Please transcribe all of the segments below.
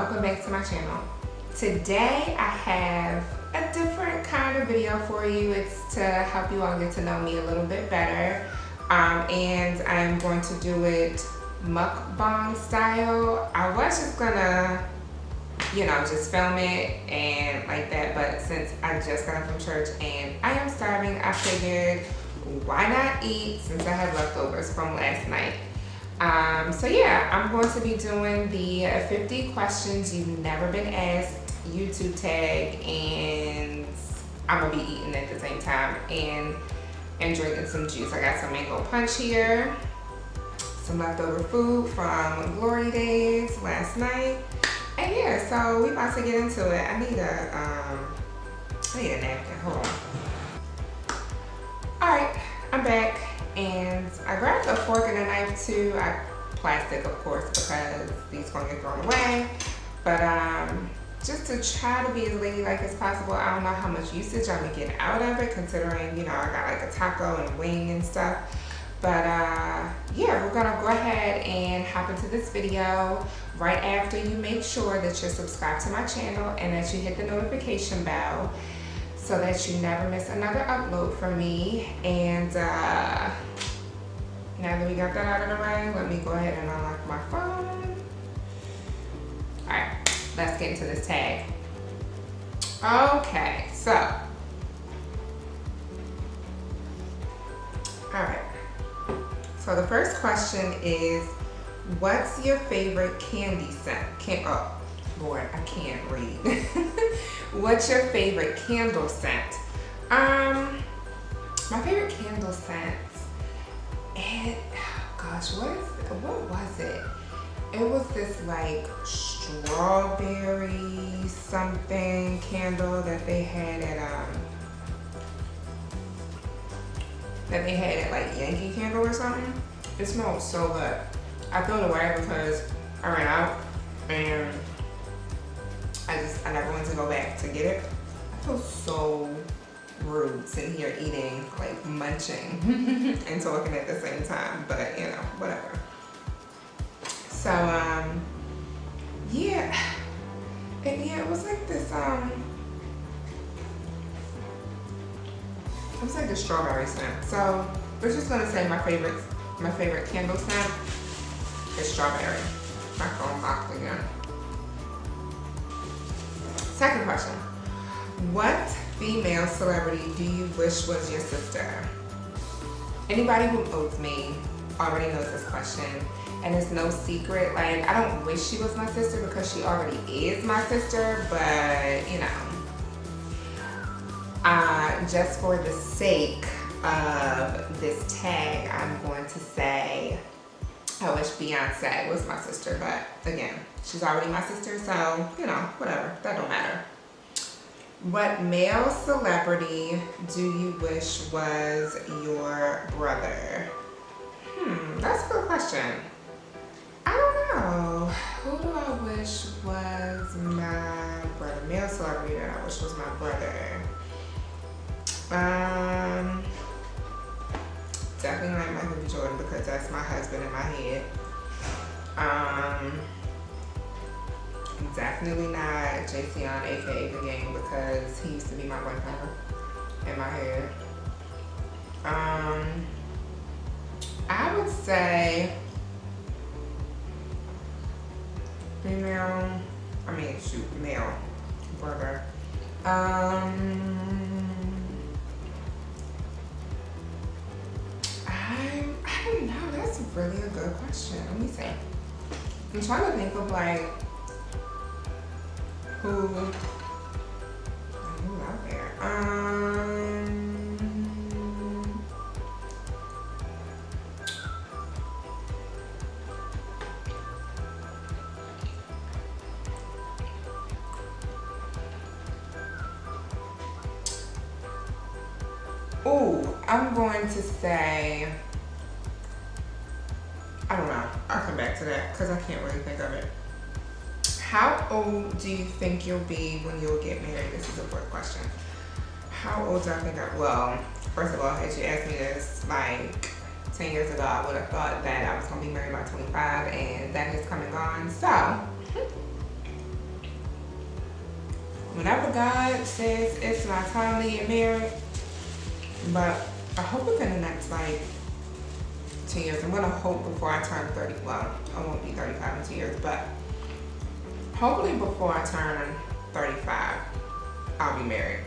welcome back to my channel. Today I have a different kind of video for you. It's to help you all get to know me a little bit better, and I'm going to do it mukbang style. I was just gonna, just film it and like that, but since I just got from church and I am starving, I figured why not eat since I had leftovers from last night. So yeah, I'm going to be doing the 50 questions you've never been asked YouTube tag, and I'm gonna be eating at the same time and drinking some juice. I got some mango punch here, some leftover food from glory days last night, and yeah, so we about to get into it. I need a napkin. Hold on. All right, I'm back. And I grabbed a fork and a knife too. Plastic, of course, because these gonna get thrown away. But just to try to be as ladylike as possible. I don't know how much usage I'm gonna get out of it, considering, I got like a taco and a wing and stuff. But yeah, we're gonna go ahead and hop into this video right after you make sure that you're subscribed to my channel and that you hit the notification bell, so that you never miss another upload from me. And now that we got that out of the way, let me go ahead and unlock my phone. All right, let's get into this tag. Okay, so, all right. So the first question is, what's your favorite candy scent? Oh, Lord, I can't read. What's your favorite candle scent? My favorite candle scent, what was it? It was this like strawberry something candle that they had at like Yankee Candle or something. It smelled so good. I threw it away because I ran out and I never went to go back to get it. I feel so rude sitting here eating, like munching and talking at the same time, but whatever. So yeah, and yeah, it was like this it was like the strawberry scent. So we're just gonna say my favorite candle scent is strawberry. My phone locked again. Second question. What female celebrity do you wish was your sister? Anybody who knows me already knows this question, and it's no secret. Like, I don't wish she was my sister because she already is my sister, but just for the sake of this tag, I'm going to say I wish Beyonce was my sister, but again, she's already my sister, so, whatever, that don't matter. What male celebrity do you wish was your brother? That's a good question. I don't know. Who do I wish was my brother? Male celebrity that I wish was my brother. Definitely like Michael B. Jordan because that's my husband in my head. Definitely not Jason, aka The Game, because he used to be my boyfriend in my head. I would say male brother. I don't know, that's really a good question. Let me see. I'm trying to think of like who out there. I'm going to say, I don't know. I'll come back to that because I can't really think of it. How old do you think you'll be when you'll get married? This is a fourth question. How old do I think well, first of all, had you asked me this like 10 years ago, I would have thought that I was going to be married by 25, and that has come and gone. So, whenever God says it's my time to get married, but I hope within the next like 2 years. I'm gonna hope before I turn 30. Well, I won't be 35 in 2 years, but hopefully before I turn 35, I'll be married.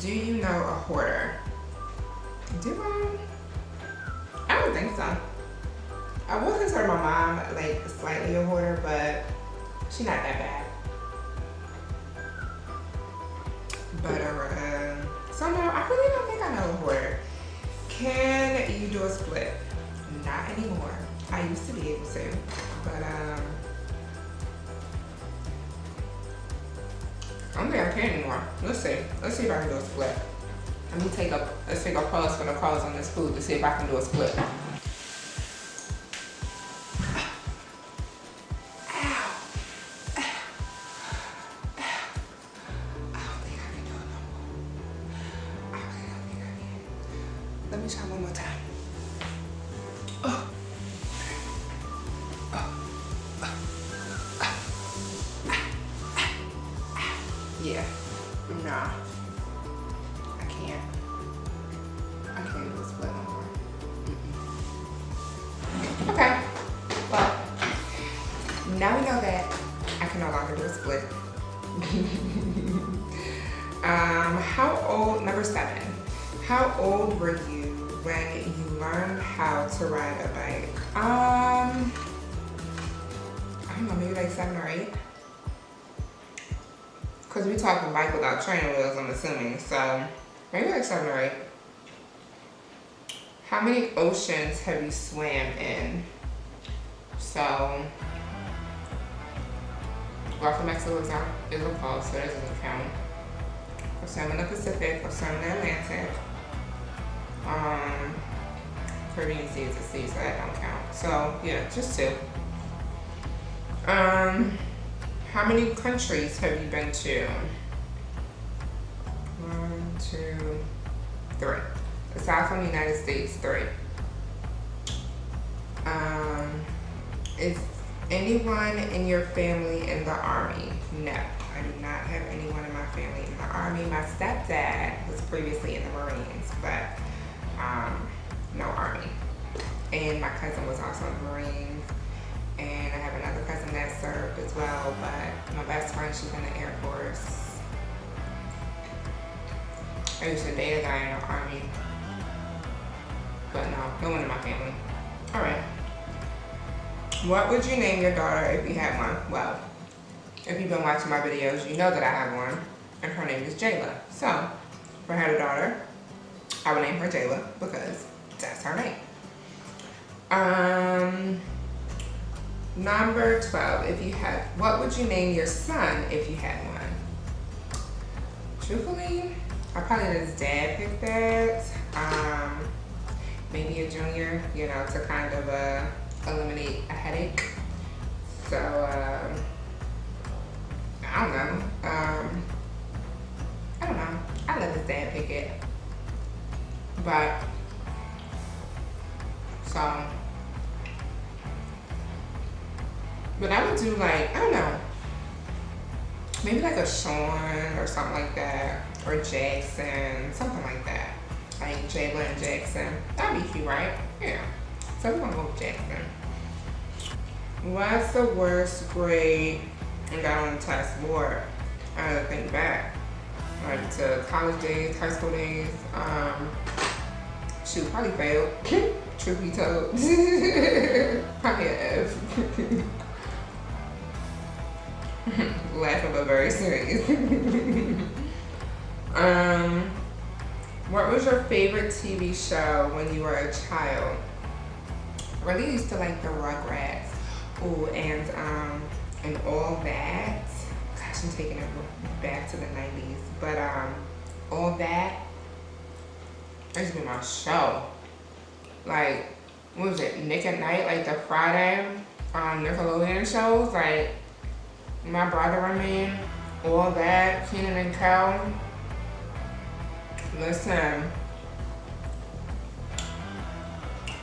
Do you know a hoarder? Do I? I don't think so. I would consider my mom like slightly a hoarder, but she's not that bad. But so no, I really don't think I know a hoarder. Can you do a split? Not anymore. I used to be able to, but I don't think I can anymore. Let's see. Let's see if I can do a split. Let's take a pause for the calls on this food to see if I can do a split. Let me try one more time. Yeah. Nah. I can't do a split no more. Okay. Well, now we know that I can no longer do a split. How old, number 7. How old were you when you learned how to ride a bike? I don't know, maybe like 7 or 8. Cause we talking bike without training wheels, I'm assuming. So maybe like 7 or 8. How many oceans have you swam in? So Gulf of Mexico is a pause, so that doesn't count. I've swam in the Pacific, I've swam in the Atlantic. Caribbean Sea is a sea, so that don't count. So yeah, just 2. How many countries have you been to? 1, 2, 3. Aside from the United States, 3. Is anyone in your family in the Army? No, I do not have anyone in my family in the Army. My stepdad was previously in the Marines, but no Army. And my cousin was also in the Marines. And I have another cousin that served as well, but my best friend, she's in the Air Force. I used to date a guy in the Army, but no one in my family. All right. What would you name your daughter if you had one? Well, if you've been watching my videos, you know that I have one, and her name is Jayla. So, if I had a daughter, I would name her Jayla because that's her name. Number 12, what would you name your son if you had one? Truthfully, I probably let his dad pick that. Maybe a junior, to kind of eliminate a headache. So, I don't know. I let his dad pick it. But, but I would do like, I don't know, maybe like a Sean or something like that, or Jackson, something like that. Like Jayla and Jackson. That'd be cute, right? Yeah. So we're gonna go with Jackson. What's the worst grade I got on the test board? I had to think back. Like to college days, high school days. Shoot, probably failed. Truth be told. Probably an F. Laughing but very serious. What was your favorite TV show when you were a child? I really used to like the Rugrats. Ooh, and all that. Gosh, I'm taking it back to the 90s. But all that used to be my show. Like, what was it? Nick at Night, like the Friday Nickelodeon shows, like My Brother and Me, all that, Kenan and Kel. Listen,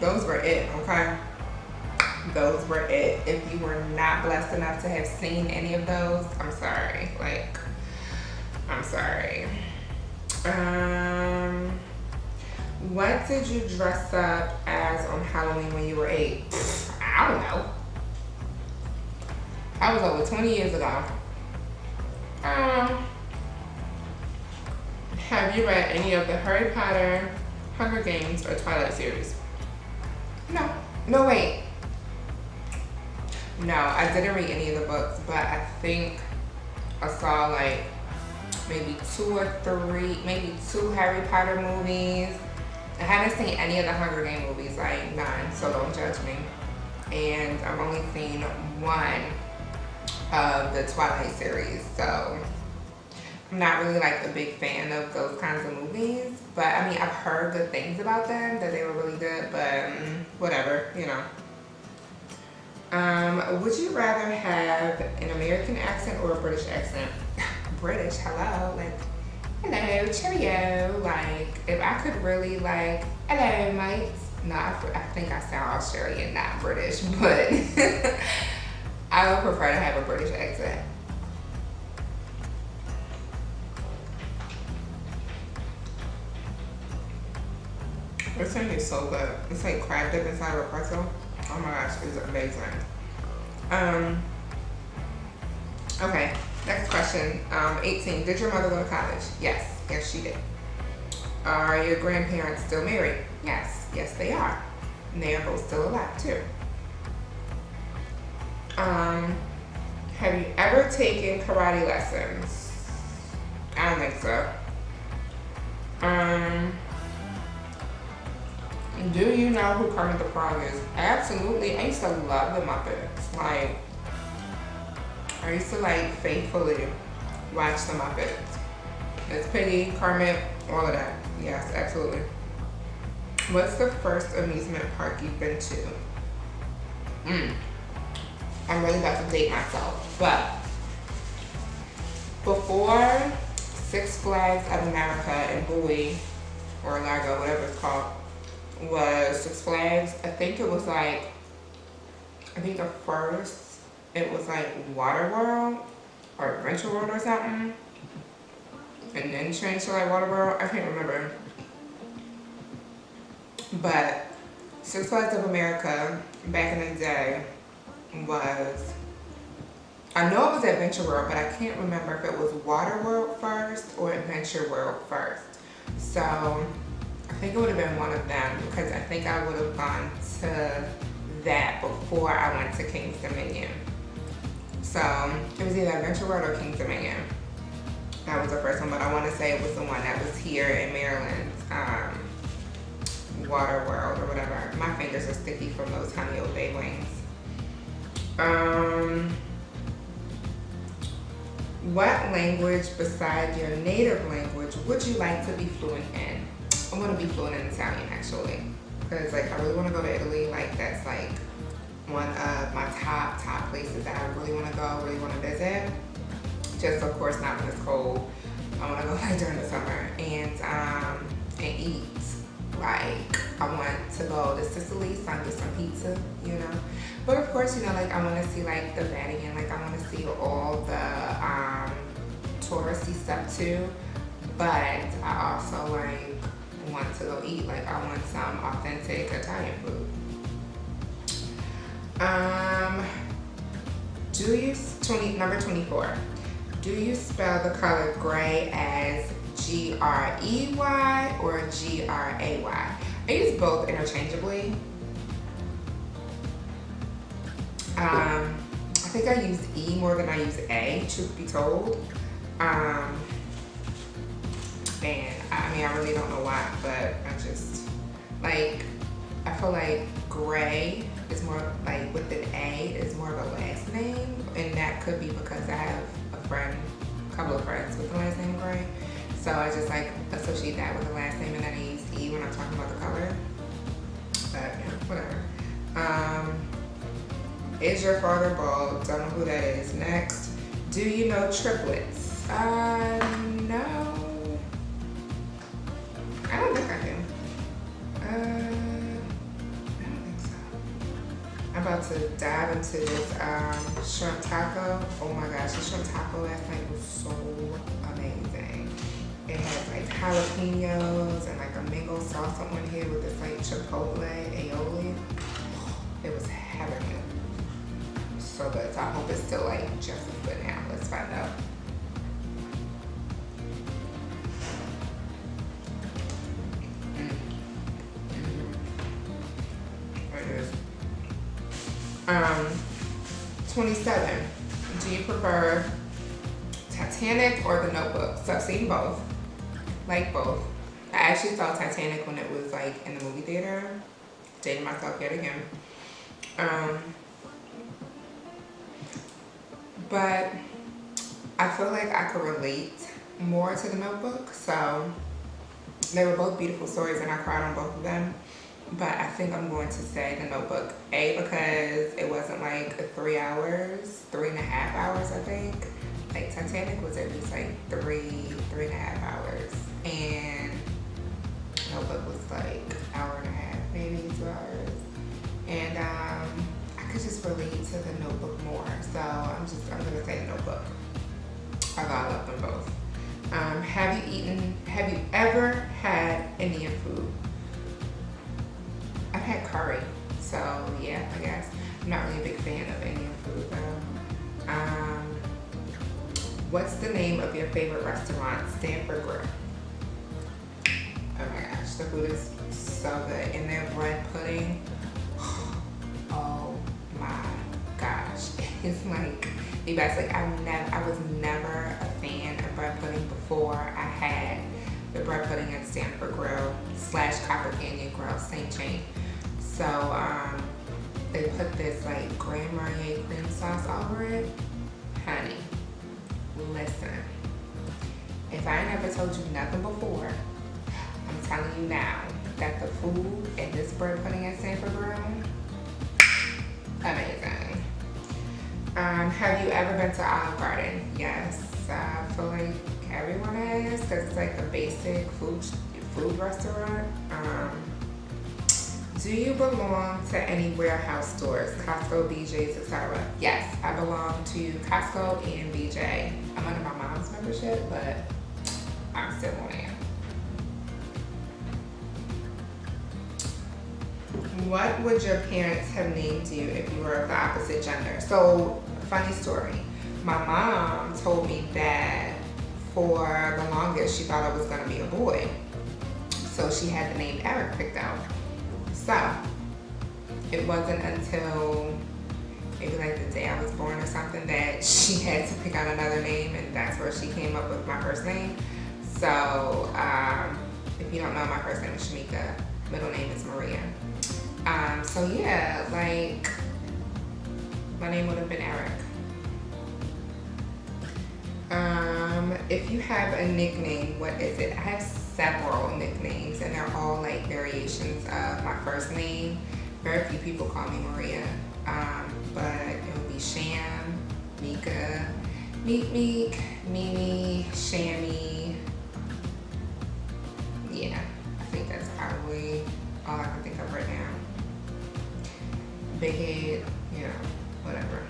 those were it, okay? those were it. If you were not blessed enough to have seen any of those, I'm sorry. Like, I'm sorry. What did you dress up as on Halloween when you were 8? I don't know. That was over 20 years ago. Have you read any of the Harry Potter, Hunger Games, or Twilight series? No. No, wait. No, I didn't read any of the books, but I think I saw like maybe 2 or 3, maybe 2 Harry Potter movies. I haven't seen any of the Hunger Games movies, like none, so don't judge me. And I've only seen 1 of the Twilight series, so I'm not really like a big fan of those kinds of movies. But I mean, I've heard good things about them, that they were really good, but whatever, you know. Would you rather have an American accent or a British accent? British, hello, like, hello, cheerio. Like, if I could really like, hello, mates. No, I think I sound Australian, not British, but I would prefer to have a British accent. This thing is so good. It's like crab dip inside of a pretzel. Oh my gosh, it's amazing. Okay, next question. 18, did your mother go to college? Yes, yes she did. Are your grandparents still married? Yes, yes they are. And they are both still alive too. Have you ever taken karate lessons? I don't think so. Do you know who Kermit the Frog is? Absolutely. I used to love the Muppets. Like, I used to like faithfully watch the Muppets. It's Piggy, Kermit, all of that. Yes, absolutely. What's the first amusement park you've been to? I'm really about to date myself, but before Six Flags of America in Bowie, or Largo, whatever it's called, was Six Flags. I think it was like, the first, it was like Water World or Adventure World or something, and then changed to like Water World. I can't remember. But Six Flags of America back in the day was, I know it was Adventure World, but I can't remember if it was Water World first or Adventure World first. So I think it would have been one of them, because I think I would have gone to that before I went to King's Dominion. So it was either Adventure World or King's Dominion. That was the first one, but I want to say it was the one that was here in Maryland, Water World or whatever. My fingers are sticky from those Honey Old Bay wings. What language besides your native language would you like to be fluent in? I want to be fluent in Italian, actually, because like I really want to go to Italy. Like, that's like one of my top places that I really want to go, really want to visit. Just of course not when it's cold. I want to go like during the summer and eat. Like, I want to go to Sicily, so I can get some pizza, you know. But of course, you know, like I want to see like the Vatican. Like, I want to see all the touristy stuff too. But I also like want to go eat. Like, I want some authentic Italian food. Number 24. Do you spell the color gray as G-R-E-Y or G-R-A-Y? I use both interchangeably. I think I use E more than I use A, truth be told. And I mean, I really don't know why, but I just, like, I feel like gray is more, like, with an A is more of a last name, and that could be because I have a couple of friends with the last name Gray. So I just like associate that with the last name, and then I use E when I'm talking about the color. But yeah, whatever. Is your father bald? Don't know who that is. Next. Do you know triplets? No. I don't think I do. I don't think so. I'm about to dive into this shrimp taco. Oh my gosh, the shrimp taco last night was so amazing. It has like jalapenos and like a mango sauce on here with this like chipotle aioli. It was heavenly. So good. So I hope it's still like just as good now. Let's find out. There it is. 27. Do you prefer Titanic or The Notebook? So I've seen both. Like both. I actually saw Titanic when it was like in the movie theater. Dating myself yet again. But I feel like I could relate more to The Notebook. So they were both beautiful stories and I cried on both of them. But I think I'm going to say The Notebook. A, because it wasn't like 3 hours, 3.5 hours, I think. Like Titanic was at least like 3.5 hours. And Notebook was like hour and a half, maybe 2 hours. And I could just relate to The Notebook more. So I'm gonna say The Notebook. Although I love them both. Have you ever had Indian food? I've had curry, so yeah, I guess. I'm not really a big fan of Indian food though. What's the name of your favorite restaurant? Stanford Grill. Oh my gosh, the food is so good. And their bread pudding, oh my gosh. It's like the best. Like I was never a fan of bread pudding before I had the bread pudding at Stanford Grill / Copper Canyon Grill, same chain. So they put this like Grand Marnier cream sauce over it. Honey, listen, if I ain't ever told you nothing before, I'm telling you now that the food at this bread pudding at Stanford Grill, amazing. Have you ever been to Olive Garden? Yes, I feel like everyone has because it's like a basic food restaurant. Do you belong to any warehouse stores? Costco, BJ's, etc.? Yes, I belong to Costco and BJ. I'm under my mom's membership, but I'm still on it. What would your parents have named you if you were of the opposite gender? So, funny story. My mom told me that for the longest she thought I was gonna be a boy. So she had the name Eric picked out. So, it wasn't until maybe like the day I was born or something that she had to pick out another name, and that's where she came up with my first name. So, if you don't know, my first name is Shamika, middle name is Maria. So yeah, like, my name would have been Eric. If you have a nickname, what is it? I have several nicknames and they're all like variations of my first name. Very few people call me Maria, but it would be Sham, Mika, Meek Meek, Mimi, Shammy. Yeah, I think that's probably all I can think of right now. Big Head, you know, whatever.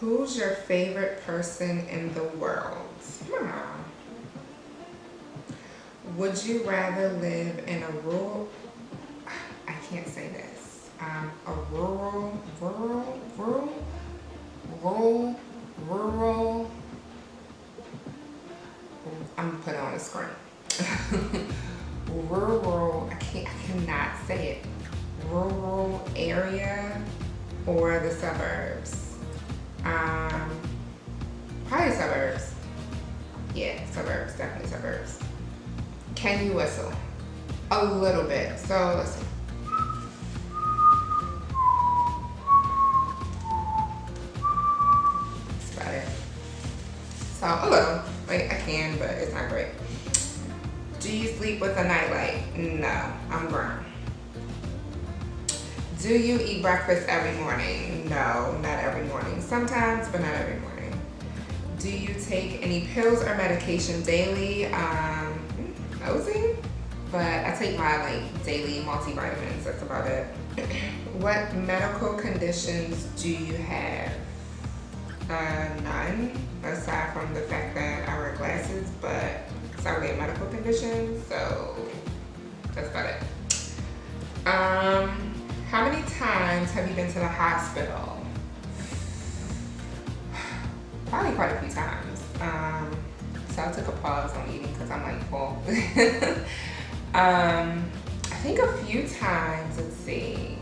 Who's your favorite person in the world? Would you rather live in a rural, I can't say this, a rural, I'm gonna put it on the screen. Rural, I cannot say it. Rural area or the suburbs? Probably suburbs. Yeah, suburbs, definitely suburbs. Can you whistle? A little bit. So listen. That's about it. So a little. Like I can, but it's not great. Do you sleep with a nightlight? No, I'm grown. Do you eat breakfast every morning? No, not every morning. Sometimes, but not every morning. Do you take any pills or medication daily? Nosy? but I take my like daily multivitamins. That's about it. What medical conditions do you have? None, aside from the fact that I wear glasses, but it's not really a medical condition, so that's about it. How many times have you been to the hospital? Probably quite a few times. So I took a pause on eating because I'm like full. I think a few times, let's see.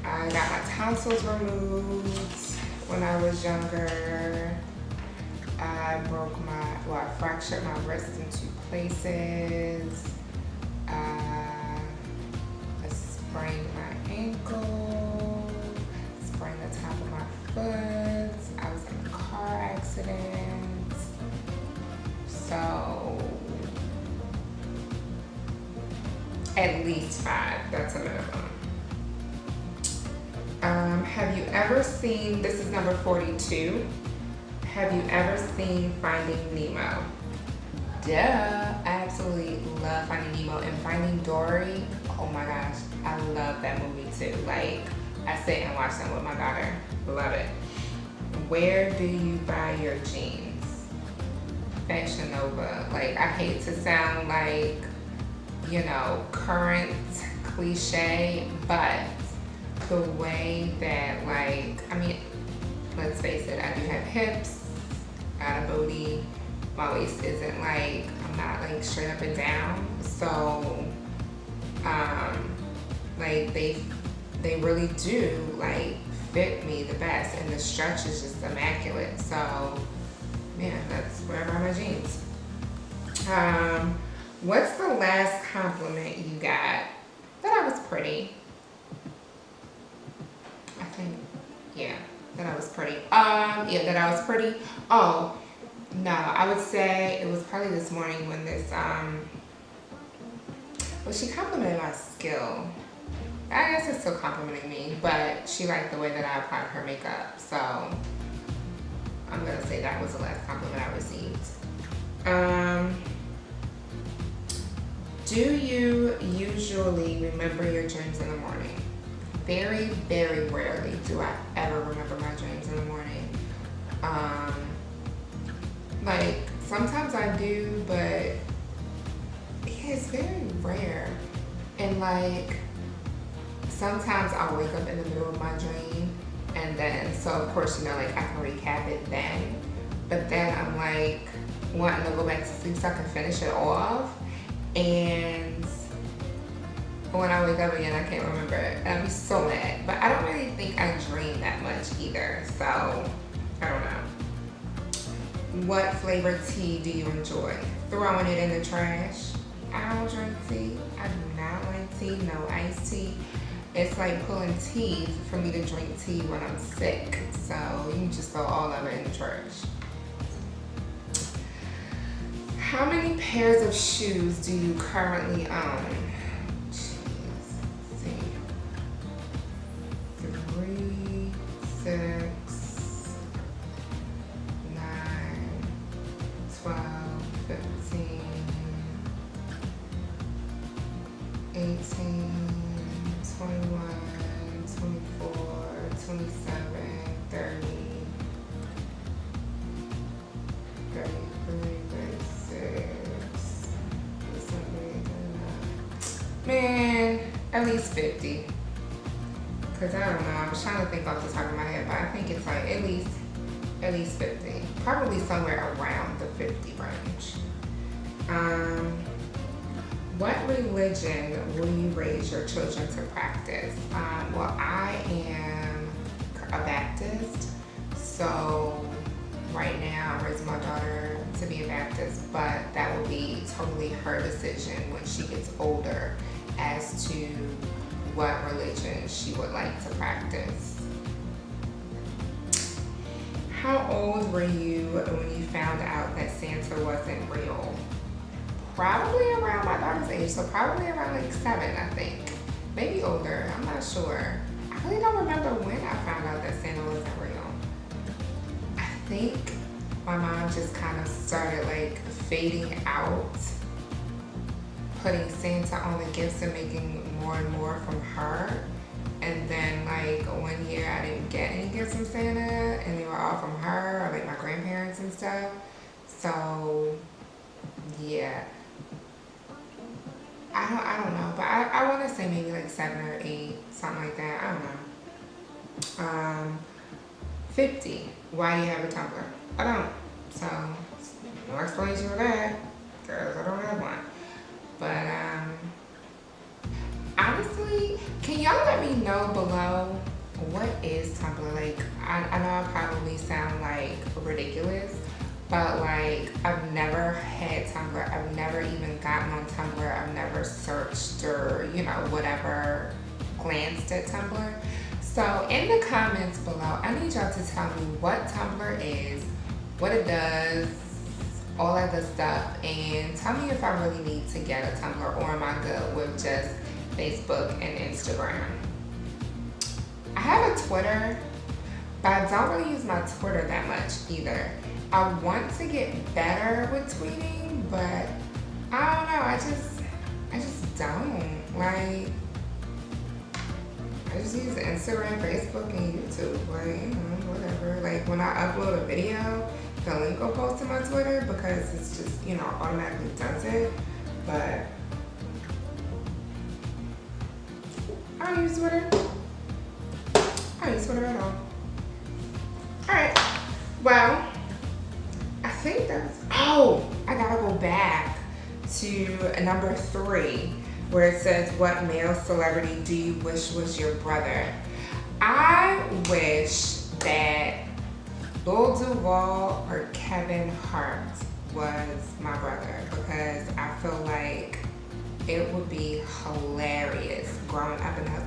I got my tonsils removed when I was younger. I fractured my wrist in 2 places. I sprained my ankle, sprained the top of my foot. I was in a car accident. So, at least 5, that's a minimum. Have you ever seen, this is number 42, have you ever seen Finding Nemo? Duh, I absolutely love Finding Nemo, and Finding Dory, oh my gosh, I love that movie too. Like, I sit and watch them with my daughter, love it. Where do you buy your jeans? Fashion Nova. Like, I hate to sound like, you know, current cliche, but the way that, like, I mean, let's face it, I do have hips, got a booty, my waist isn't like, I'm not like straight up and down, so like they really do like fit me the best, and the stretch is just immaculate. So man, that's where I buy my jeans. What's the last compliment you got? That I was pretty. I think, yeah, that I was pretty. Yeah, that I was pretty. Oh, no, I would say it was probably this morning when this, well, she complimented my skill. I guess it's still complimenting me, but she liked the way that I applied her makeup. So I'm gonna say that was the last compliment I received. Do you usually remember your dreams in the morning? Very, very rarely do I ever remember my dreams in the morning. Like, sometimes I do, but yeah, it's very rare. And like, sometimes I'll wake up in the middle of my dream, and then, so of course, you know, like I can recap it then, but then I'm like wanting to go back to sleep so I can finish it off. And when I wake up again, I can't remember it. And I'm so mad. But I don't really think I dream that much either. So, I don't know. What flavored tea do you enjoy? Throwing it in the trash. I don't drink tea. I do not like tea. No iced tea. It's like pulling teeth for me to drink tea when I'm sick. So, you can just throw all of it in the trash. How many pairs of shoes do you currently own? Jeez, let's see. 3, 6, 9, 12, 15, 18, 21, 24, 27, 30, 33, man, at least 50. Cause I don't know, I was trying to think off the top of my head, but I think it's like at least 50. Probably somewhere around the 50 range. What religion will you raise your children to practice? Well, I am a Baptist, so right now I'm raising my daughter to be a Baptist, but that will be totally her decision when she gets older as to what religion she would like to practice. How old were you when you found out that Santa wasn't real? Probably around my daughter's age, so probably around like 7, I think. Maybe older, I'm not sure. I really don't remember when I found out that Santa wasn't real. I think my mom just kind of started like fading out putting Santa on the gifts and making more and more from her. And then like 1 year I didn't get any gifts from Santa and they were all from her or like my grandparents and stuff. So yeah. I don't know, but I want to say maybe like 7 or 8, something like that. I don't know. 50. Why do you have a Tumblr? I don't. So no explanation for that, because I don't have one. But honestly, can y'all let me know below what is Tumblr? Like, I know I probably sound like ridiculous, but like I've never had Tumblr. I've never even gotten on Tumblr. I've never searched or, you know, whatever, glanced at Tumblr. So in the comments below, I need y'all to tell me what Tumblr is, what it does, all that good stuff, and tell me if I really need to get a Tumblr or am I good with just Facebook and Instagram. I have a Twitter, but I don't really use my Twitter that much either. I want to get better with tweeting, but I don't know, I just don't. Like, I just use Instagram, Facebook, and YouTube. Like, you know, whatever. Like, when I upload a video, the link will post to my Twitter because it's just, you know, automatically does it. But I don't use Twitter. I don't use Twitter at all. Alright. Well, I think that's... Oh! I gotta go back to number 3, where it says, what male celebrity do you wish was your brother? I wish that Lil Duval or Kevin Hart was my brother, because I feel like it would be hilarious growing up in the...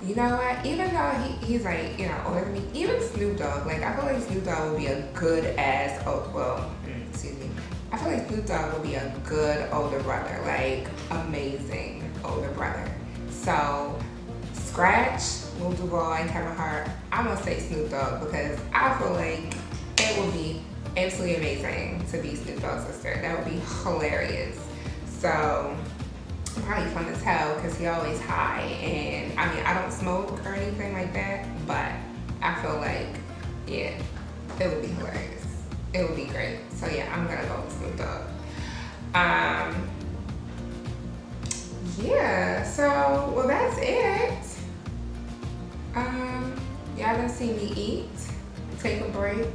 You know what? Even though he's like, you know, older than me, even Snoop Dogg, like, I feel like Snoop Dogg would be a good ass, excuse me. I feel like Snoop Dogg would be a good older brother, like, amazing older brother. So, scratch Lil Duval and Kevin Hart. I'm gonna say Snoop Dogg because I feel like it would be absolutely amazing to be Snoop Dogg's sister. That would be hilarious. So, probably fun as hell because he always high, and I mean, I don't smoke or anything like that, but I feel like, yeah, it would be hilarious. It would be great. So yeah, I'm gonna go with Snoop Dogg. Yeah, so, well, that's it. Y'all done seen me eat, take a break,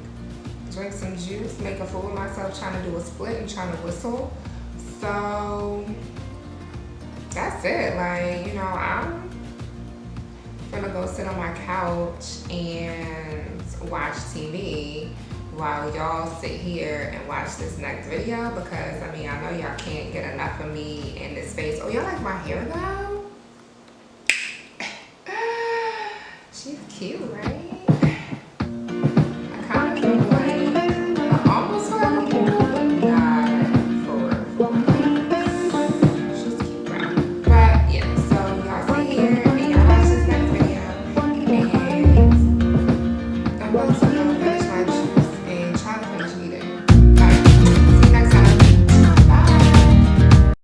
drink some juice, make a fool of myself trying to do a split and trying to whistle. So that's it. Like, you know, I'm gonna go sit on my couch and watch TV while y'all sit here and watch this next video, because I mean, I know y'all can't get enough of me in this space. Oh, y'all like my hair though? She's cute, right?